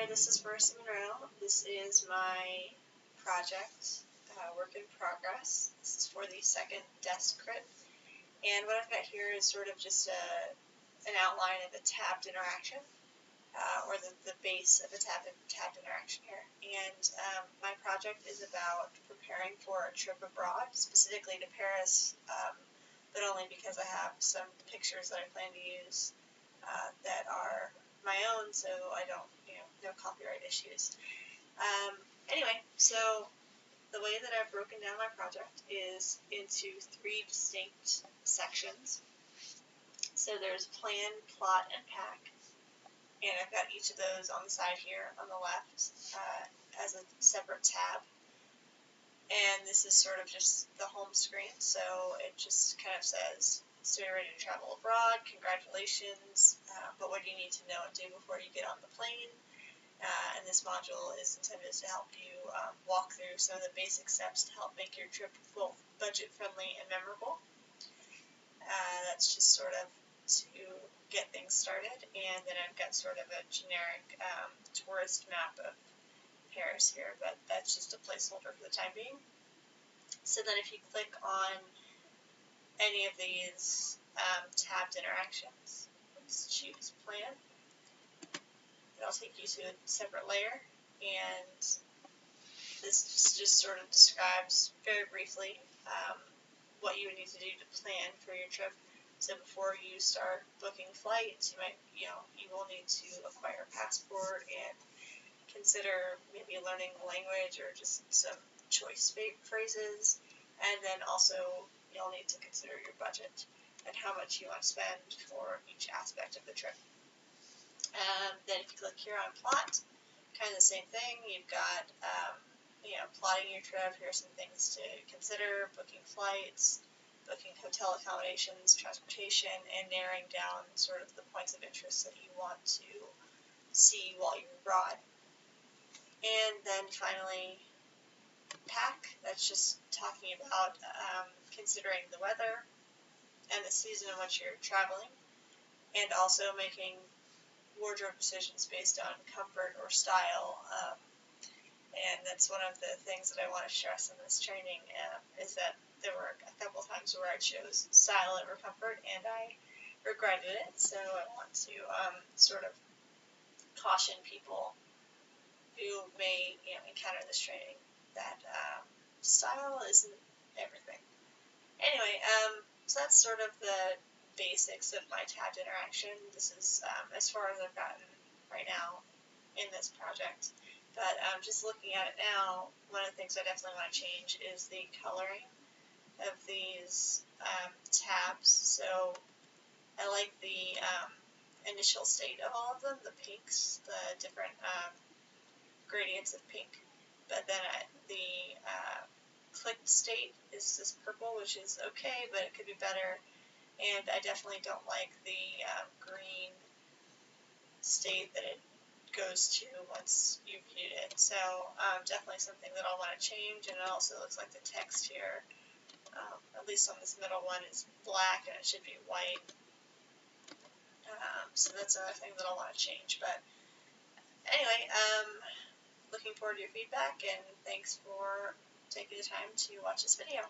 there, this is Marissa Monroe. This is my project, work in progress. This is for the second desk crit. And what I've got here is sort of just an outline of a tabbed interaction, or the base of a tabbed interaction here. And my project is about preparing for a trip abroad, specifically to Paris, but only because I have some pictures that I plan to use that are my own, so I don't, no copyright issues. Anyway, so the way that I've broken down my project is into 3 distinct sections. So there's plan, plot, and pack, and I've got each of those on the side here on the left as a separate tab. And this is sort of just the home screen, so it just kind of says, so you're ready to travel abroad, congratulations, but what do you need to know and do before you get on the plane? And this module is intended to help you walk through some of the basic steps to help make your trip both budget-friendly and memorable. That's just sort of to get things started, and then I've got sort of a generic tourist map of Paris here, but that's just a placeholder for the time being. So then if you click on any of these tabbed interactions, let's choose plan. It'll take you to a separate layer, and this just sort of describes very briefly what you would need to do to plan for your trip. So before you start booking flights, you will need to acquire a passport and consider maybe learning the language or just some choice phrases, and then also you'll need to consider your budget and how much you want to spend for each aspect of the trip. Then if you click here on plot, kind of the same thing. You've got plotting your trip. Here are some things to consider: booking flights, booking hotel accommodations, transportation, and narrowing down sort of the points of interest that you want to see while you're abroad. And then finally, pack. That's just talking about considering the weather and the season in which you're traveling, and also making wardrobe decisions based on comfort or style. And that's one of the things that I want to stress in this training, is that there were a couple times where I chose style over comfort, and I regretted it. So I want to sort of caution people who may encounter this training that style isn't everything. Anyway, so that's sort of the basics of my tabbed interaction. This is as far as I've gotten right now in this project. But just looking at it now, one of the things I definitely want to change is the coloring of these tabs. So I like the initial state of all of them, the pinks, the different gradients of pink. But then the clicked state is this purple, which is okay, but it could be better. And I definitely don't like the green state that it goes to once you've viewed it. So definitely something that I'll want to change. And it also looks like the text here, at least on this middle one, is black and it should be white. So that's another thing that I'll want to change. But anyway, looking forward to your feedback, and thanks for taking the time to watch this video.